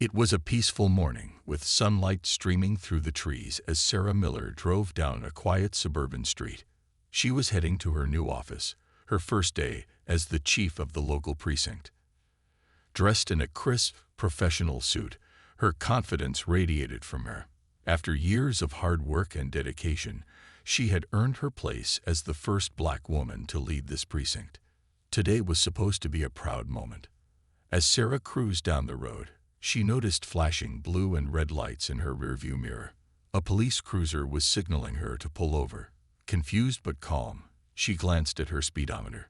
It was a peaceful morning, with sunlight streaming through the trees as Sarah Miller drove down a quiet suburban street. She was heading to her new office, her first day as the chief of the local precinct. Dressed in a crisp, professional suit, her confidence radiated from her. After years of hard work and dedication, she had earned her place as the first black woman to lead this precinct. Today was supposed to be a proud moment. As Sarah cruised down the road, she noticed flashing blue and red lights in her rearview mirror. A police cruiser was signaling her to pull over. Confused but calm, she glanced at her speedometer.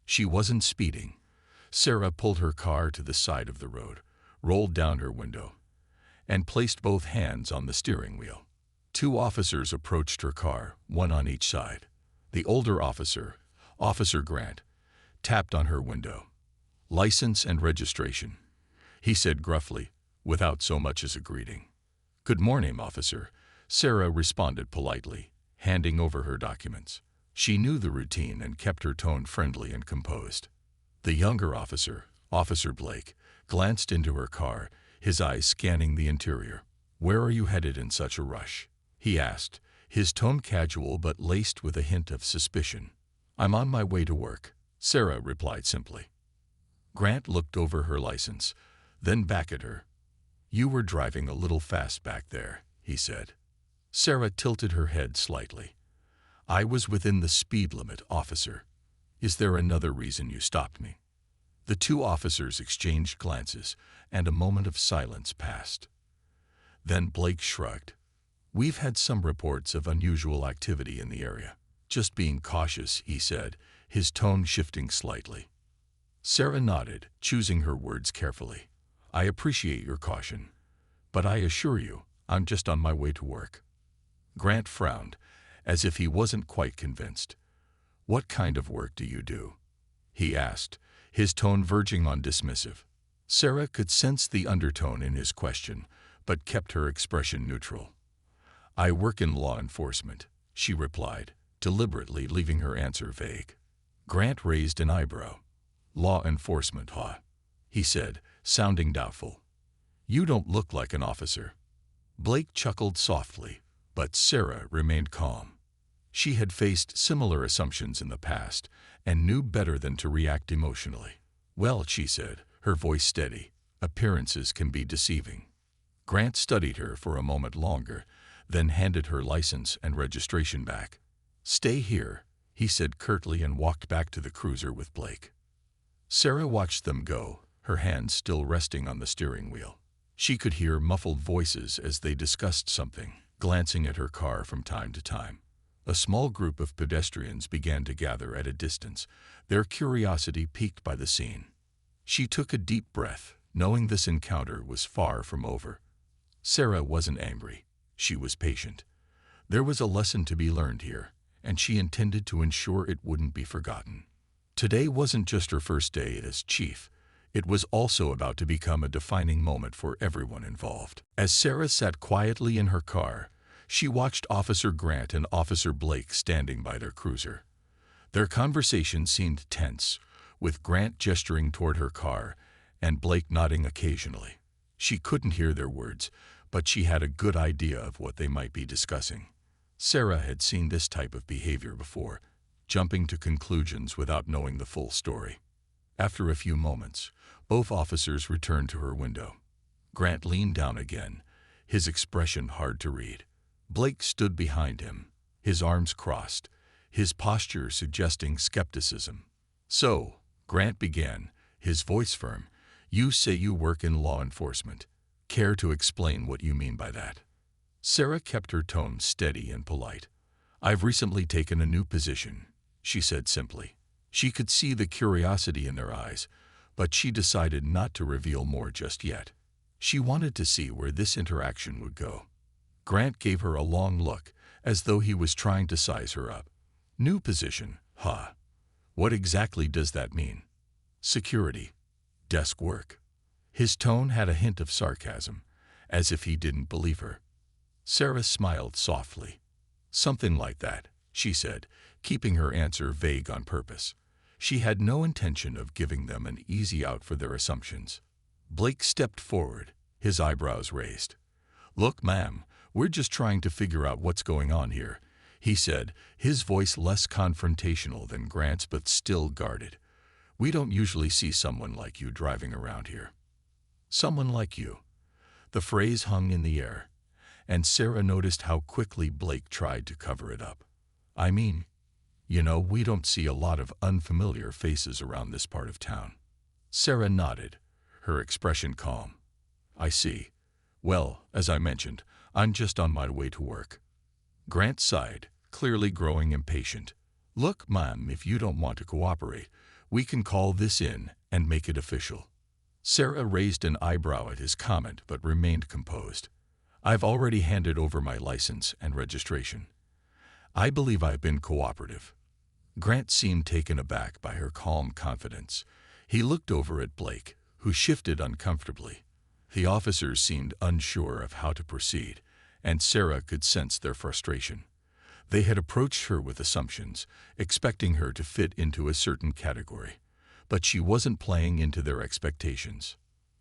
She wasn't speeding. Sarah pulled her car to the side of the road, rolled down her window, and placed both hands on the steering wheel. Two officers approached her car, one on each side. The older officer, Officer Grant, tapped on her window. "License and registration," he said gruffly, without so much as a greeting. "Good morning, officer," Sarah responded politely, handing over her documents. She knew the routine and kept her tone friendly and composed. The younger officer, Officer Blake, glanced into her car, his eyes scanning the interior. "Where are you headed in such a rush?" he asked, his tone casual but laced with a hint of suspicion. "I'm on my way to work," Sarah replied simply. Grant looked over her license, then back at her. "You were driving a little fast back there," he said. Sarah tilted her head slightly. "I was within the speed limit, officer. Is there another reason you stopped me?" The two officers exchanged glances, and a moment of silence passed. Then Blake shrugged. "We've had some reports of unusual activity in the area. Just being cautious," he said, his tone shifting slightly. Sarah nodded, choosing her words carefully. "I appreciate your caution, but I assure you, I'm just on my way to work." Grant frowned, as if he wasn't quite convinced. "What kind of work do you do?" he asked, his tone verging on dismissive. Sarah could sense the undertone in his question, but kept her expression neutral. "I work in law enforcement," she replied, deliberately leaving her answer vague. Grant raised an eyebrow. "Law enforcement, huh?" he said, sounding doubtful. "You don't look like an officer." Blake chuckled softly, but Sarah remained calm. She had faced similar assumptions in the past and knew better than to react emotionally. "Well," she said, her voice steady, "appearances can be deceiving." Grant studied her for a moment longer, then handed her license and registration back. "Stay here," he said curtly, and walked back to the cruiser with Blake. Sarah watched them go, her hands still resting on the steering wheel. She could hear muffled voices as they discussed something, glancing at her car from time to time. A small group of pedestrians began to gather at a distance, their curiosity piqued by the scene. She took a deep breath, knowing this encounter was far from over. Sarah wasn't angry. She was patient. There was a lesson to be learned here, and she intended to ensure it wouldn't be forgotten. Today wasn't just her first day as chief. It was also about to become a defining moment for everyone involved. As Sarah sat quietly in her car, she watched Officer Grant and Officer Blake standing by their cruiser. Their conversation seemed tense, with Grant gesturing toward her car and Blake nodding occasionally. She couldn't hear their words, but she had a good idea of what they might be discussing. Sarah had seen this type of behavior before, jumping to conclusions without knowing the full story. After a few moments, both officers returned to her window. Grant leaned down again, his expression hard to read. Blake stood behind him, his arms crossed, his posture suggesting skepticism. "So," Grant began, his voice firm, "you say you work in law enforcement. Care to explain what you mean by that?" Sarah kept her tone steady and polite. "I've recently taken a new position," she said simply. She could see the curiosity in their eyes, but she decided not to reveal more just yet. She wanted to see where this interaction would go. Grant gave her a long look, as though he was trying to size her up. "New position, huh? What exactly does that mean?" "Security. Desk work." His tone had a hint of sarcasm, as if he didn't believe her. Sarah smiled softly. "Something like that," she said, keeping her answer vague on purpose. She had no intention of giving them an easy out for their assumptions. Blake stepped forward, his eyebrows raised. "Look, ma'am, we're just trying to figure out what's going on here," he said, his voice less confrontational than Grant's but still guarded. "We don't usually see someone like you driving around here." Someone like you. The phrase hung in the air, and Sarah noticed how quickly Blake tried to cover it up. "I mean, we don't see a lot of unfamiliar faces around this part of town." Sarah nodded, her expression calm. "I see. Well, as I mentioned, I'm just on my way to work." Grant sighed, clearly growing impatient. "Look, ma'am, if you don't want to cooperate, we can call this in and make it official." Sarah raised an eyebrow at his comment but remained composed. "I've already handed over my license and registration. I believe I've been cooperative." Grant seemed taken aback by her calm confidence. He looked over at Blake, who shifted uncomfortably. The officers seemed unsure of how to proceed, and Sarah could sense their frustration. They had approached her with assumptions, expecting her to fit into a certain category, but she wasn't playing into their expectations.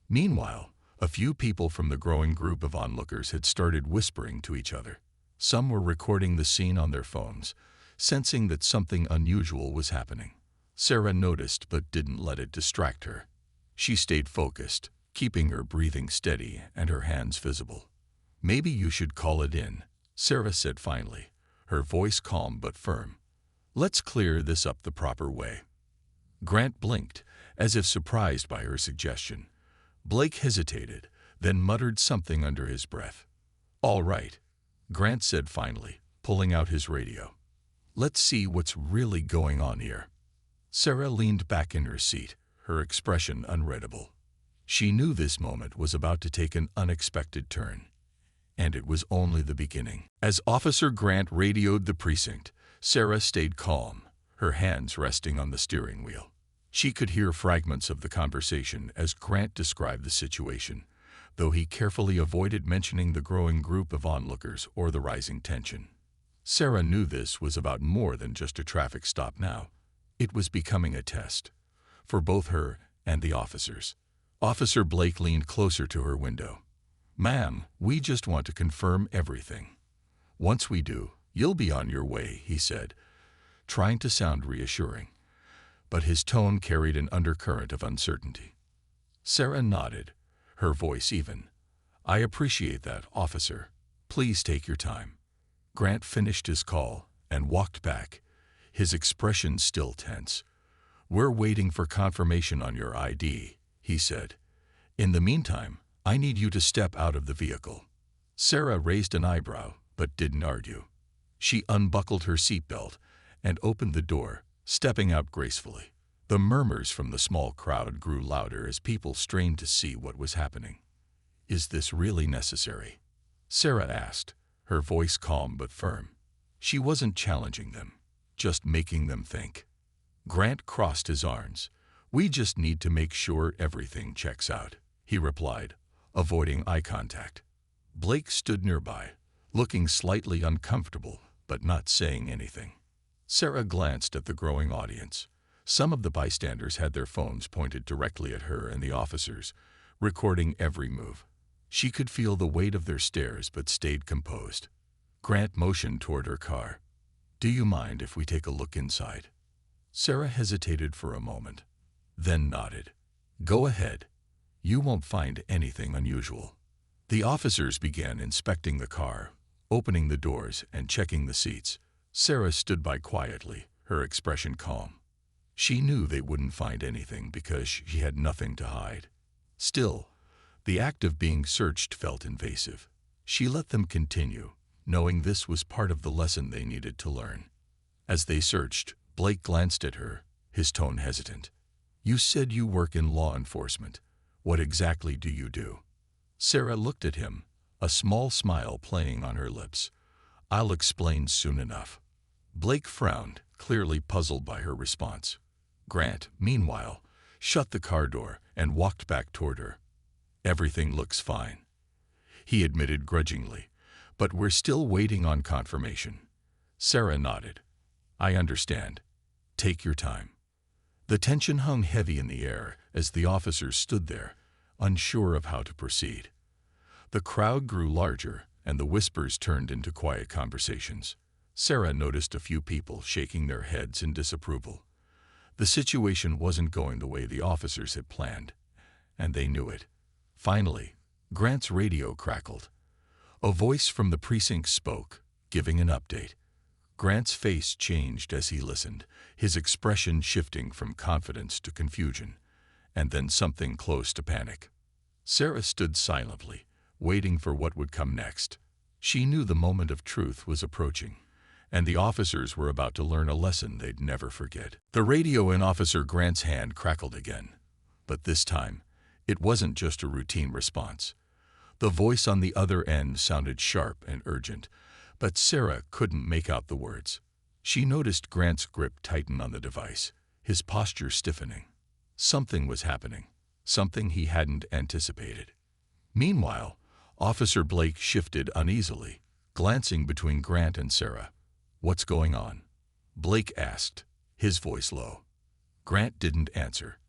Meanwhile, a few people from the growing group of onlookers had started whispering to each other. Some were recording the scene on their phones, sensing that something unusual was happening. Sarah noticed but didn't let it distract her. She stayed focused, keeping her breathing steady and her hands visible. "Maybe you should call it in," Sarah said finally, her voice calm but firm. "Let's clear this up the proper way." Grant blinked, as if surprised by her suggestion. Blake hesitated, then muttered something under his breath. "All right," Grant said finally, pulling out his radio. "Let's see what's really going on here." Sarah leaned back in her seat, her expression unreadable. She knew this moment was about to take an unexpected turn, and it was only the beginning. As Officer Grant radioed the precinct, Sarah stayed calm, her hands resting on the steering wheel. She could hear fragments of the conversation as Grant described the situation, though he carefully avoided mentioning the growing group of onlookers or the rising tension. Sarah knew this was about more than just a traffic stop now. It was becoming a test, for both her and the officers. Officer Blake leaned closer to her window. "Ma'am, we just want to confirm everything. Once we do, you'll be on your way," he said, trying to sound reassuring, but his tone carried an undercurrent of uncertainty. Sarah nodded, her voice even. "I appreciate that, officer. Please take your time." Grant finished his call and walked back, his expression still tense. "We're waiting for confirmation on your ID," he said. "In the meantime, I need you to step out of the vehicle." Sarah raised an eyebrow, but didn't argue. She unbuckled her seatbelt and opened the door, stepping out gracefully. The murmurs from the small crowd grew louder as people strained to see what was happening. "Is this really necessary?" Sarah asked, her voice calm but firm. She wasn't challenging them, just making them think. Grant crossed his arms. "We just need to make sure everything checks out," he replied, avoiding eye contact. Blake stood nearby, looking slightly uncomfortable but not saying anything. Sarah glanced at the growing audience. Some of the bystanders had their phones pointed directly at her and the officers, recording every move. She could feel the weight of their stares but stayed composed. Grant motioned toward her car. "Do you mind if we take a look inside?" Sarah hesitated for a moment, then nodded. "Go ahead. You won't find anything unusual." The officers began inspecting the car, opening the doors and checking the seats. Sarah stood by quietly, her expression calm. She knew they wouldn't find anything because she had nothing to hide. Still, the act of being searched felt invasive. She let them continue, knowing this was part of the lesson they needed to learn. As they searched, Blake glanced at her, his tone hesitant. "You said you work in law enforcement. What exactly do you do?" Sarah looked at him, a small smile playing on her lips. "I'll explain soon enough." Blake frowned, clearly puzzled by her response. Grant, meanwhile, shut the car door and walked back toward her. "Everything looks fine," he admitted grudgingly, "but we're still waiting on confirmation." Sarah nodded. "I understand. Take your time." The tension hung heavy in the air as the officers stood there, unsure of how to proceed. The crowd grew larger, and the whispers turned into quiet conversations. Sarah noticed a few people shaking their heads in disapproval. The situation wasn't going the way the officers had planned, and they knew it. Finally, Grant's radio crackled. A voice from the precinct spoke, giving an update. Grant's face changed as he listened, his expression shifting from confidence to confusion, and then something close to panic. Sarah stood silently, waiting for what would come next. She knew the moment of truth was approaching, and the officers were about to learn a lesson they'd never forget. The radio in Officer Grant's hand crackled again, but this time, it wasn't just a routine response. The voice on the other end sounded sharp and urgent, but Sarah couldn't make out the words. She noticed Grant's grip tighten on the device, his posture stiffening. Something was happening, something he hadn't anticipated. Meanwhile, Officer Blake shifted uneasily, glancing between Grant and Sarah. "What's going on?" Blake asked, his voice low. Grant didn't answer.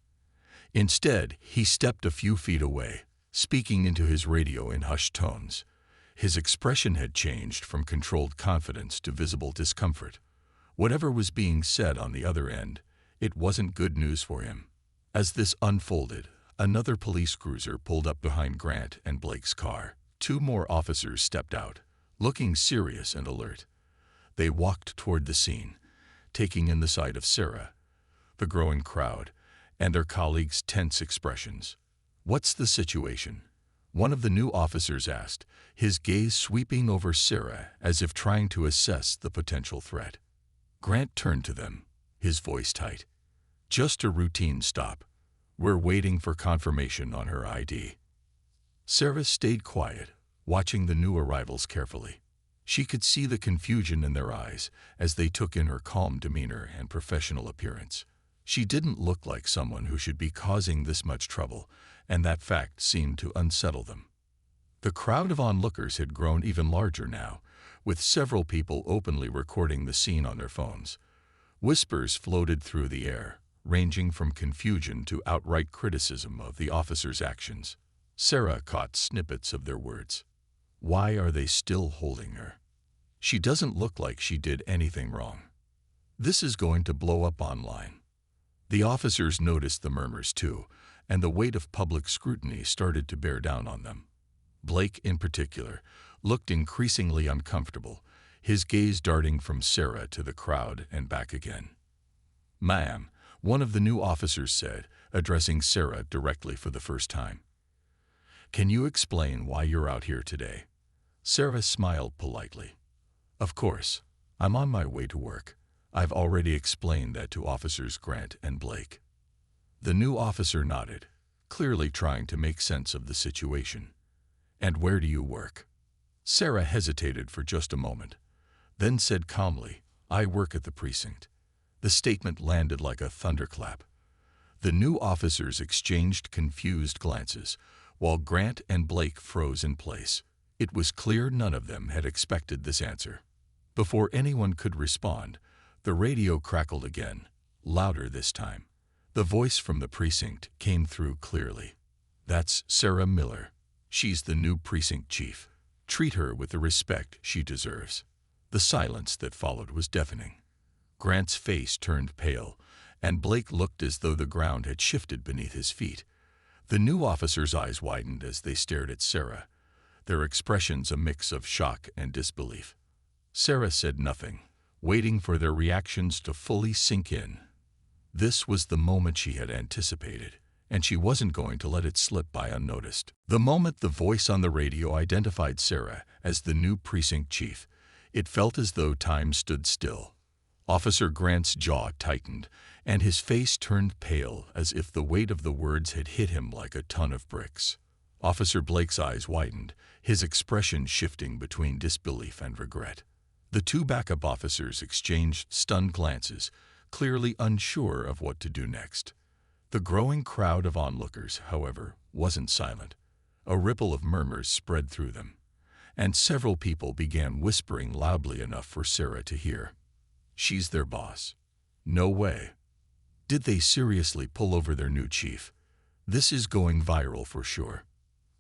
Instead, he stepped a few feet away, speaking into his radio in hushed tones. His expression had changed from controlled confidence to visible discomfort. Whatever was being said on the other end, it wasn't good news for him. As this unfolded, another police cruiser pulled up behind Grant and Blake's car. Two more officers stepped out, looking serious and alert. They walked toward the scene, taking in the sight of Sarah, the growing crowd, and their colleagues' tense expressions. "What's the situation?" one of the new officers asked, his gaze sweeping over Sarah as if trying to assess the potential threat. Grant turned to them, his voice tight. "Just a routine stop. We're waiting for confirmation on her ID." Sarah stayed quiet, watching the new arrivals carefully. She could see the confusion in their eyes as they took in her calm demeanor and professional appearance. She didn't look like someone who should be causing this much trouble, and that fact seemed to unsettle them. The crowd of onlookers had grown even larger now, with several people openly recording the scene on their phones. Whispers floated through the air, ranging from confusion to outright criticism of the officers' actions. Sarah caught snippets of their words. "Why are they still holding her? She doesn't look like she did anything wrong. This is going to blow up online." The officers noticed the murmurs too, and the weight of public scrutiny started to bear down on them. Blake, in particular, looked increasingly uncomfortable, his gaze darting from Sarah to the crowd and back again. "Ma'am," one of the new officers said, addressing Sarah directly for the first time. "Can you explain why you're out here today?" Sarah smiled politely. "Of course. I'm on my way to work. I've already explained that to Officers Grant and Blake." The new officer nodded, clearly trying to make sense of the situation. "And where do you work?" Sarah hesitated for just a moment, then said calmly, "I work at the precinct." The statement landed like a thunderclap. The new officers exchanged confused glances, while Grant and Blake froze in place. It was clear none of them had expected this answer. Before anyone could respond, the radio crackled again, louder this time. The voice from the precinct came through clearly. "That's Sarah Miller. She's the new precinct chief. Treat her with the respect she deserves." The silence that followed was deafening. Grant's face turned pale, and Blake looked as though the ground had shifted beneath his feet. The new officer's eyes widened as they stared at Sarah, their expressions a mix of shock and disbelief. Sarah said nothing, waiting for their reactions to fully sink in. This was the moment she had anticipated, and she wasn't going to let it slip by unnoticed. The moment the voice on the radio identified Sarah as the new precinct chief, it felt as though time stood still. Officer Grant's jaw tightened, and his face turned pale as if the weight of the words had hit him like a ton of bricks. Officer Blake's eyes widened, his expression shifting between disbelief and regret. The two backup officers exchanged stunned glances, clearly unsure of what to do next. The growing crowd of onlookers, however, wasn't silent. A ripple of murmurs spread through them, and several people began whispering loudly enough for Sarah to hear. "She's their boss. No way. Did they seriously pull over their new chief? This is going viral for sure."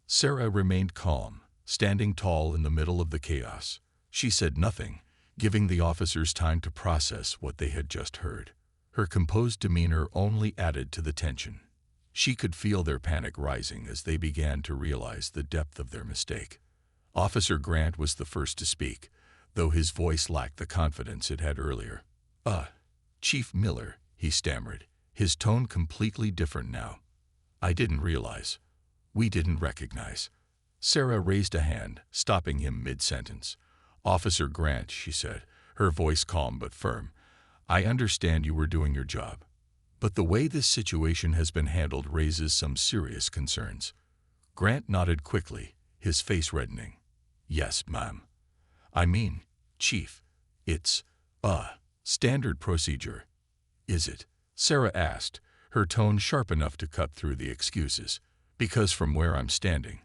Sarah remained calm, standing tall in the middle of the chaos. She said nothing, giving the officers time to process what they had just heard. Her composed demeanor only added to the tension. She could feel their panic rising as they began to realize the depth of their mistake. Officer Grant was the first to speak, though his voice lacked the confidence it had earlier. Chief Miller," he stammered, his tone completely different now. "I didn't realize. We didn't recognize." Sarah raised a hand, stopping him mid-sentence. "Officer Grant," she said, her voice calm but firm, "I understand you were doing your job. But the way this situation has been handled raises some serious concerns." Grant nodded quickly, his face reddening. "Yes, ma'am. I mean, Chief, it's, standard procedure." "Is it?" Sarah asked, her tone sharp enough to cut through the excuses. "Because from where I'm standing,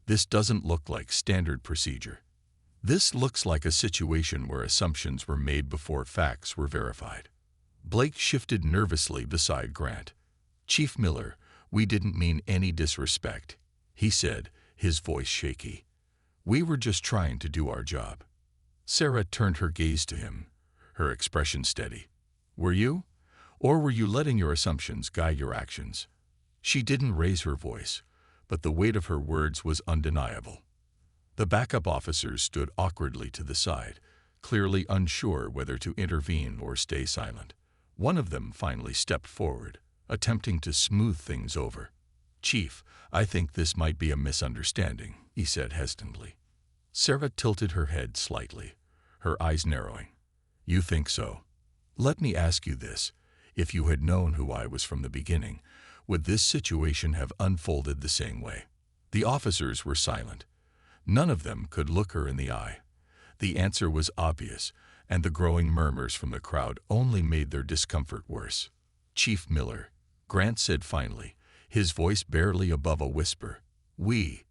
this doesn't look like standard procedure. This looks like a situation where assumptions were made before facts were verified." Blake shifted nervously beside Grant. "Chief Miller, we didn't mean any disrespect," he said, his voice shaky. "We were just trying to do our job." Sarah turned her gaze to him, her expression steady. "Were you? Or were you letting your assumptions guide your actions?" She didn't raise her voice, but the weight of her words was undeniable. The backup officers stood awkwardly to the side, clearly unsure whether to intervene or stay silent. One of them finally stepped forward, attempting to smooth things over. "Chief, I think this might be a misunderstanding," he said hesitantly. Sarah tilted her head slightly, her eyes narrowing. "You think so? Let me ask you this. If you had known who I was from the beginning, would this situation have unfolded the same way?" The officers were silent. None of them could look her in the eye. The answer was obvious, and the growing murmurs from the crowd only made their discomfort worse. "Chief Miller," Grant said finally, his voice barely above a whisper, We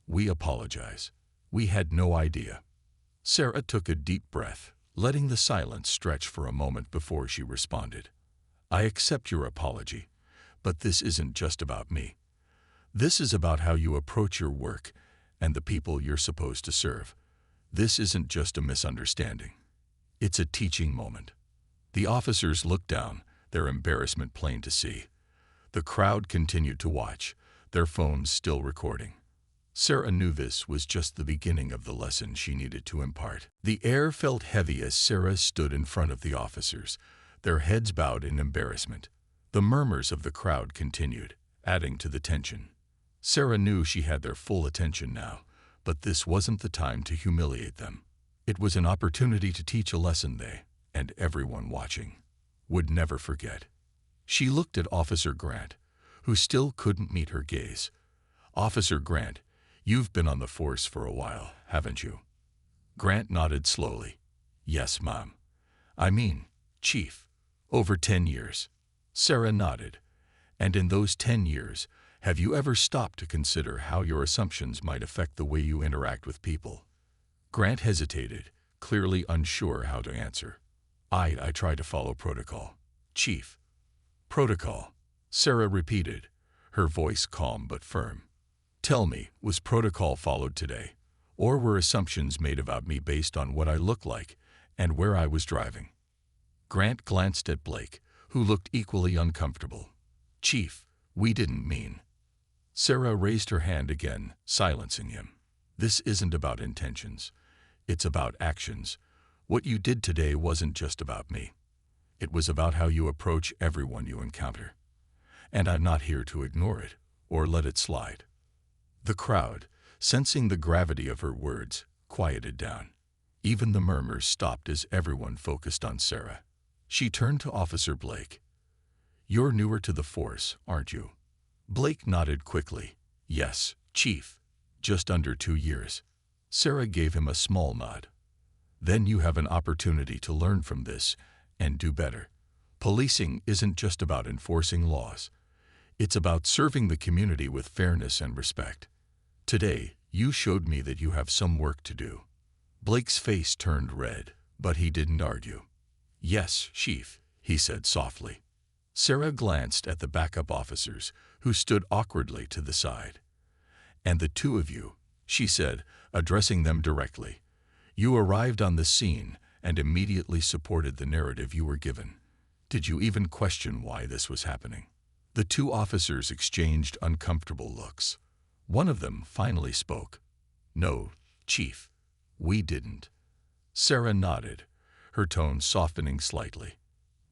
apologize. We had no idea." Sarah took a deep breath, letting the silence stretch for a moment before she responded. "I accept your apology, but this isn't just about me. This is about how you approach your work and the people you're supposed to serve. This isn't just a misunderstanding. It's a teaching moment." The officers looked down, their embarrassment plain to see. The crowd continued to watch, their phones still recording. Sarah knew this was just the beginning of the lesson she needed to impart. The air felt heavy as Sarah stood in front of the officers, their heads bowed in embarrassment. The murmurs of the crowd continued, adding to the tension. Sarah knew she had their full attention now, but this wasn't the time to humiliate them. It was an opportunity to teach a lesson they, and everyone watching, would never forget. She looked at Officer Grant, who still couldn't meet her gaze. "Officer Grant, you've been on the force for a while, haven't you?" Grant nodded slowly. "Yes, ma'am. I mean, Chief, over 10 years. Sarah nodded. "And in those 10 years, have you ever stopped to consider how your assumptions might affect the way you interact with people?" Grant hesitated, clearly unsure how to answer. I try to follow protocol, Chief." "Protocol," Sarah repeated, her voice calm but firm. "Tell me, was protocol followed today, or were assumptions made about me based on what I looked like and where I was driving?" Grant glanced at Blake, who looked equally uncomfortable. "Chief, we didn't mean." Sarah raised her hand again, silencing him. "This isn't about intentions. It's about actions. What you did today wasn't just about me. It was about how you approach everyone you encounter. And I'm not here to ignore it or let it slide." The crowd, sensing the gravity of her words, quieted down. Even the murmurs stopped as everyone focused on Sarah. She turned to Officer Blake. "You're newer to the force, aren't you?" Blake nodded quickly. "Yes, Chief. Just under 2 years." Sarah gave him a small nod. "Then you have an opportunity to learn from this and do better. Policing isn't just about enforcing laws. It's about serving the community with fairness and respect. Today, you showed me that you have some work to do." Blake's face turned red, but he didn't argue. "Yes, Chief," he said softly. Sarah glanced at the backup officers, who stood awkwardly to the side. "And the two of you," she said, addressing them directly. You arrived on the scene and immediately supported the narrative you were given. Did you even question why this was happening? The two officers exchanged uncomfortable looks. One of them finally spoke. "No, Chief, we didn't." Sarah nodded, her tone softening slightly.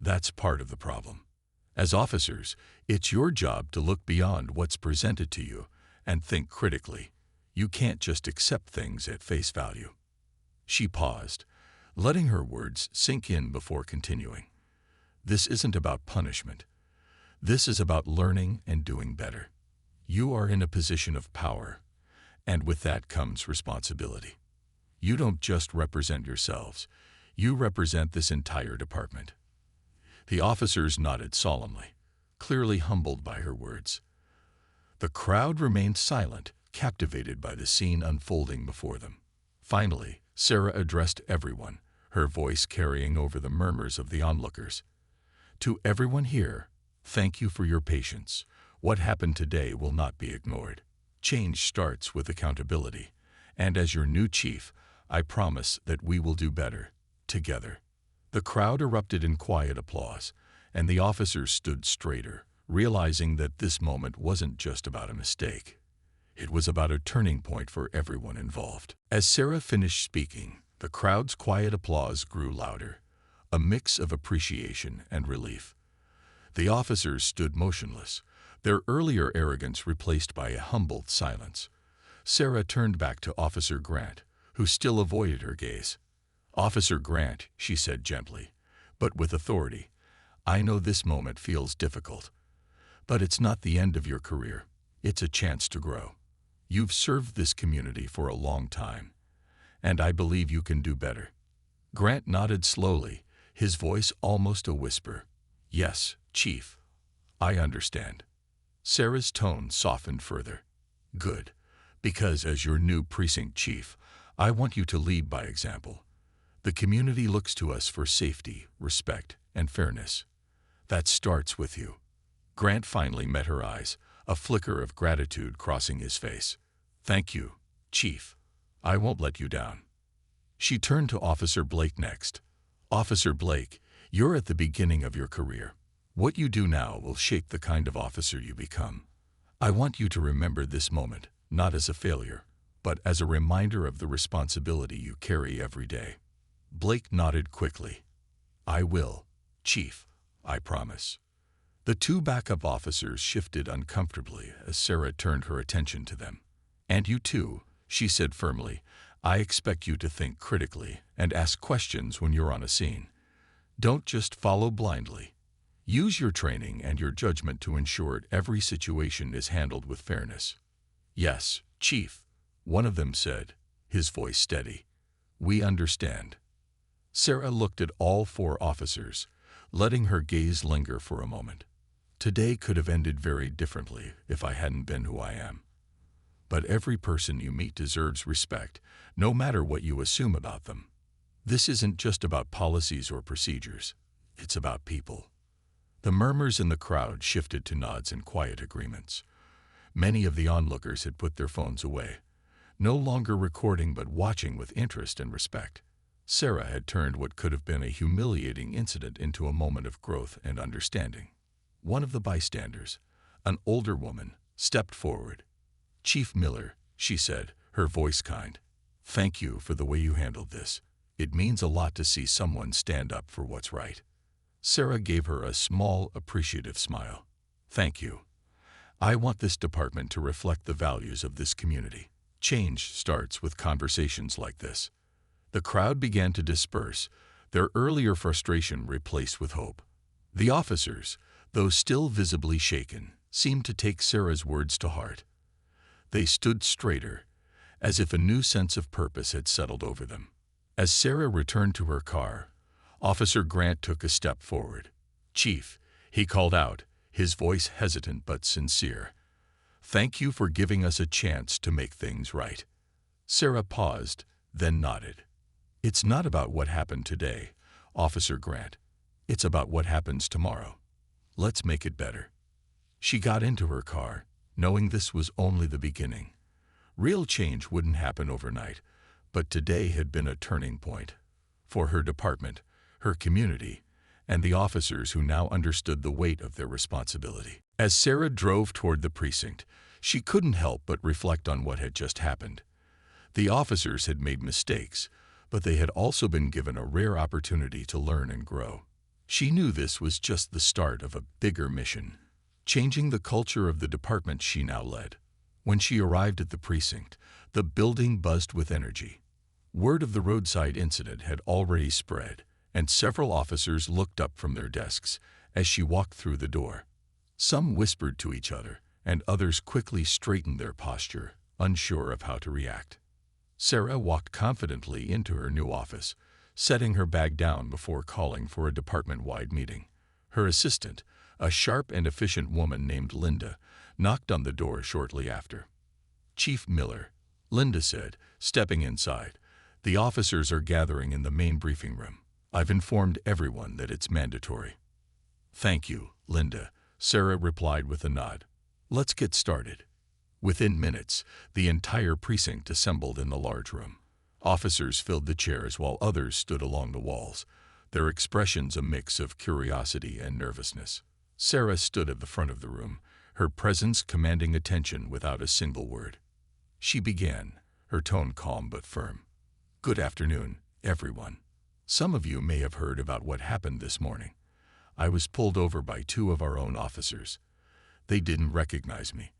"That's part of the problem. As officers, it's your job to look beyond what's presented to you and think critically. You can't just accept things at face value." She paused, letting her words sink in before continuing. "This isn't about punishment. This is about learning and doing better. You are in a position of power, and with that comes responsibility. You don't just represent yourselves, you represent this entire department." The officers nodded solemnly, clearly humbled by her words. The crowd remained silent, captivated by the scene unfolding before them. Finally, Sarah addressed everyone, her voice carrying over the murmurs of the onlookers. "To everyone here, thank you for your patience. What happened today will not be ignored. Change starts with accountability, and as your new chief, I promise that we will do better, together." The crowd erupted in quiet applause, and the officers stood straighter, realizing that this moment wasn't just about a mistake. It was about a turning point for everyone involved. As Sarah finished speaking, the crowd's quiet applause grew louder, a mix of appreciation and relief. The officers stood motionless, their earlier arrogance replaced by a humbled silence. Sarah turned back to Officer Grant, who still avoided her gaze. "Officer Grant," she said gently, but with authority, "I know this moment feels difficult, but it's not the end of your career. It's a chance to grow. You've served this community for a long time, and I believe you can do better." Grant nodded slowly, his voice almost a whisper. "Yes, Chief, I understand." Sarah's tone softened further. "Good, because as your new precinct chief, I want you to lead by example. The community looks to us for safety, respect, and fairness. That starts with you." Grant finally met her eyes, a flicker of gratitude crossing his face. "Thank you, Chief. I won't let you down." She turned to Officer Blake next. "Officer Blake, you're at the beginning of your career. What you do now will shape the kind of officer you become. I want you to remember this moment, not as a failure, but as a reminder of the responsibility you carry every day." Blake nodded quickly. "I will, Chief, I promise." The two backup officers shifted uncomfortably as Sarah turned her attention to them. "And you too," she said firmly. "I expect you to think critically and ask questions when you're on a scene. Don't just follow blindly. Use your training and your judgment to ensure every situation is handled with fairness." "Yes, Chief," one of them said, his voice steady. "We understand." Sarah looked at all four officers, letting her gaze linger for a moment. "Today could have ended very differently if I hadn't been who I am. But every person you meet deserves respect, no matter what you assume about them. This isn't just about policies or procedures. It's about people." The murmurs in the crowd shifted to nods and quiet agreements. Many of the onlookers had put their phones away, no longer recording but watching with interest and respect. Sarah had turned what could have been a humiliating incident into a moment of growth and understanding. One of the bystanders, an older woman, stepped forward. "Chief Miller," she said, her voice kind, "thank you for the way you handled this. It means a lot to see someone stand up for what's right." Sarah gave her a small, appreciative smile. "Thank you. I want this department to reflect the values of this community. Change starts with conversations like this." The crowd began to disperse, their earlier frustration replaced with hope. The officers, though still visibly shaken, seemed to take Sarah's words to heart. They stood straighter, as if a new sense of purpose had settled over them. As Sarah returned to her car, Officer Grant took a step forward. "Chief," he called out, his voice hesitant but sincere, "thank you for giving us a chance to make things right." Sarah paused, then nodded. "It's not about what happened today, Officer Grant. It's about what happens tomorrow. Let's make it better." She got into her car, knowing this was only the beginning. Real change wouldn't happen overnight, but today had been a turning point for her department, her community, and the officers who now understood the weight of their responsibility. As Sarah drove toward the precinct, she couldn't help but reflect on what had just happened. The officers had made mistakes, but they had also been given a rare opportunity to learn and grow. She knew this was just the start of a bigger mission, changing the culture of the department she now led. When she arrived at the precinct, the building buzzed with energy. Word of the roadside incident had already spread, and several officers looked up from their desks as she walked through the door. Some whispered to each other, and others quickly straightened their posture, unsure of how to react. Sarah walked confidently into her new office, setting her bag down before calling for a department-wide meeting. Her assistant, a sharp and efficient woman named Linda, knocked on the door shortly after. "Chief Miller," Linda said, stepping inside, "the officers are gathering in the main briefing room. I've informed everyone that it's mandatory." "Thank you, Linda," Sarah replied with a nod. "Let's get started." Within minutes, the entire precinct assembled in the large room. Officers filled the chairs while others stood along the walls, their expressions a mix of curiosity and nervousness. Sarah stood at the front of the room, her presence commanding attention without a single word. She began, her tone calm but firm. "Good afternoon, everyone. Some of you may have heard about what happened this morning. I was pulled over by two of our own officers. They didn't recognize me,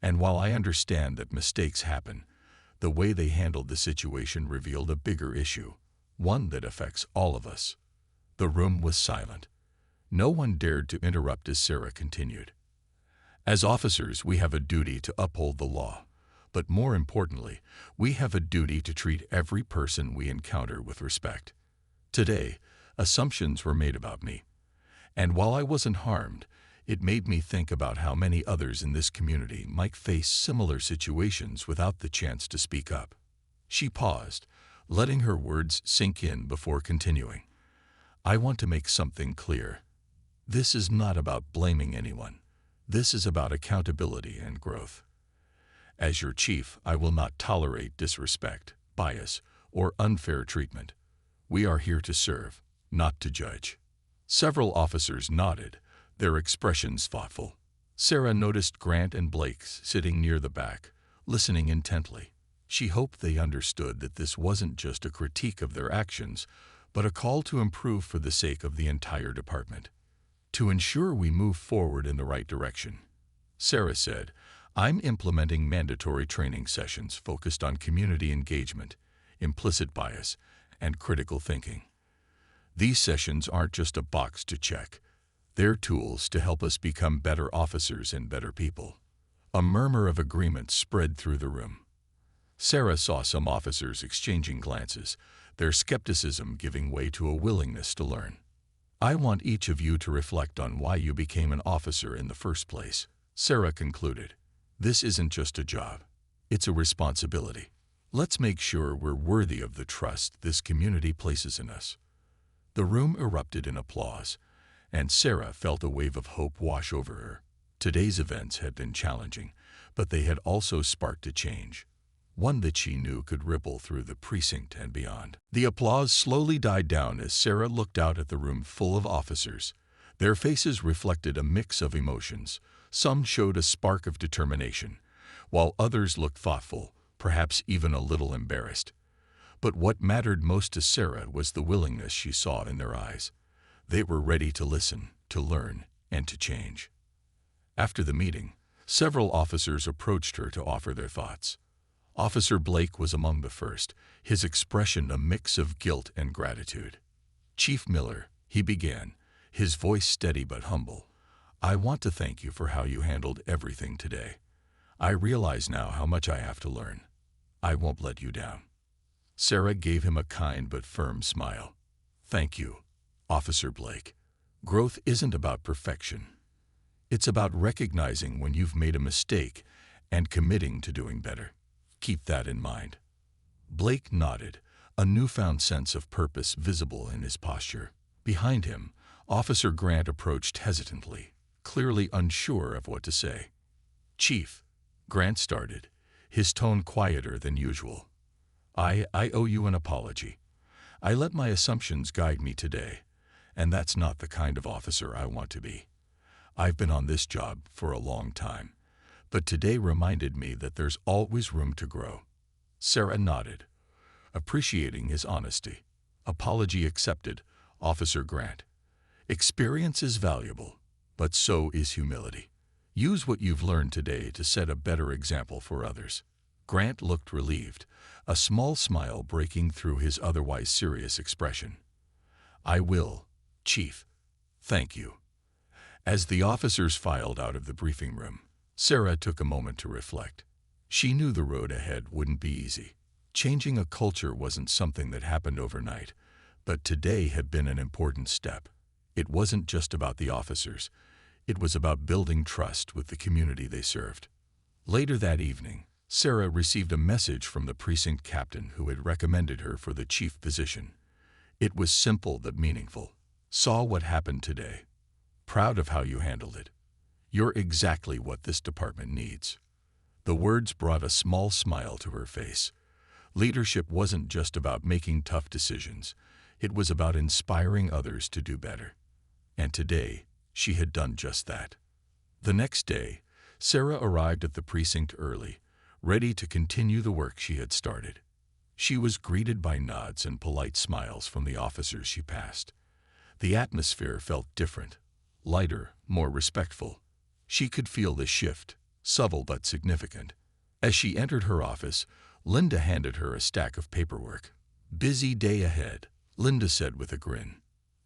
and while I understand that mistakes happen, the way they handled the situation revealed a bigger issue, one that affects all of us." The room was silent. No one dared to interrupt as Sarah continued. "As officers, we have a duty to uphold the law, but more importantly, we have a duty to treat every person we encounter with respect. Today, assumptions were made about me, and while I wasn't harmed, it made me think about how many others in this community might face similar situations without the chance to speak up." She paused, letting her words sink in before continuing. "I want to make something clear. This is not about blaming anyone. This is about accountability and growth. As your chief, I will not tolerate disrespect, bias, or unfair treatment. We are here to serve, not to judge." Several officers nodded, their expressions thoughtful. Sarah noticed Grant and Blake sitting near the back, listening intently. She hoped they understood that this wasn't just a critique of their actions, but a call to improve for the sake of the entire department. "To ensure we move forward in the right direction," Sarah said, "I'm implementing mandatory training sessions focused on community engagement, implicit bias, and critical thinking. These sessions aren't just a box to check. They're tools to help us become better officers and better people." A murmur of agreement spread through the room. Sarah saw some officers exchanging glances, their skepticism giving way to a willingness to learn. "I want each of you to reflect on why you became an officer in the first place," Sarah concluded. "This isn't just a job. It's a responsibility. Let's make sure we're worthy of the trust this community places in us." The room erupted in applause, and Sarah felt a wave of hope wash over her. Today's events had been challenging, but they had also sparked a change, one that she knew could ripple through the precinct and beyond. The applause slowly died down as Sarah looked out at the room full of officers. Their faces reflected a mix of emotions. Some showed a spark of determination, while others looked thoughtful, perhaps even a little embarrassed. But what mattered most to Sarah was the willingness she saw in their eyes. They were ready to listen, to learn, and to change. After the meeting, several officers approached her to offer their thoughts. Officer Blake was among the first, his expression a mix of guilt and gratitude. "Chief Miller," he began, his voice steady but humble, "I want to thank you for how you handled everything today. I realize now how much I have to learn. I won't let you down." Sarah gave him a kind but firm smile. "Thank you, Officer Blake. Growth isn't about perfection. It's about recognizing when you've made a mistake and committing to doing better. Keep that in mind." Blake nodded, a newfound sense of purpose visible in his posture. Behind him, Officer Grant approached hesitantly, clearly unsure of what to say. "Chief," Grant started, his tone quieter than usual. I owe you an apology. I let my assumptions guide me today, and that's not the kind of officer I want to be. I've been on this job for a long time, but today reminded me that there's always room to grow. Sarah nodded, appreciating his honesty. Apology accepted, Officer Grant. Experience is valuable, but so is humility. Use what you've learned today to set a better example for others. Grant looked relieved, a small smile breaking through his otherwise serious expression. I will, Chief. Thank you. As the officers filed out of the briefing room, Sarah took a moment to reflect. She knew the road ahead wouldn't be easy. Changing a culture wasn't something that happened overnight, but today had been an important step. It wasn't just about the officers. It was about building trust with the community they served. Later that evening, Sarah received a message from the precinct captain who had recommended her for the chief position. It was simple but meaningful. Saw what happened today. Proud of how you handled it. You're exactly what this department needs. The words brought a small smile to her face. Leadership wasn't just about making tough decisions. It was about inspiring others to do better. And today, she had done just that. The next day, Sarah arrived at the precinct early, ready to continue the work she had started. She was greeted by nods and polite smiles from the officers she passed. The atmosphere felt different, lighter, more respectful. She could feel the shift, subtle but significant. As she entered her office, Linda handed her a stack of paperwork. Busy day ahead, Linda said with a grin.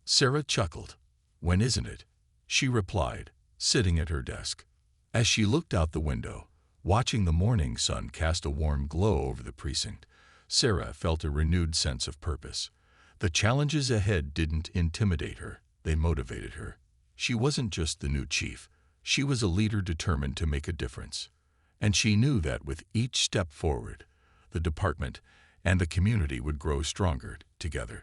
Sarah chuckled. When isn't it? She replied, sitting at her desk. As she looked out the window, watching the morning sun cast a warm glow over the precinct, Sarah felt a renewed sense of purpose. The challenges ahead didn't intimidate her, they motivated her. She wasn't just the new chief, she was a leader determined to make a difference. And she knew that with each step forward, the department and the community would grow stronger together.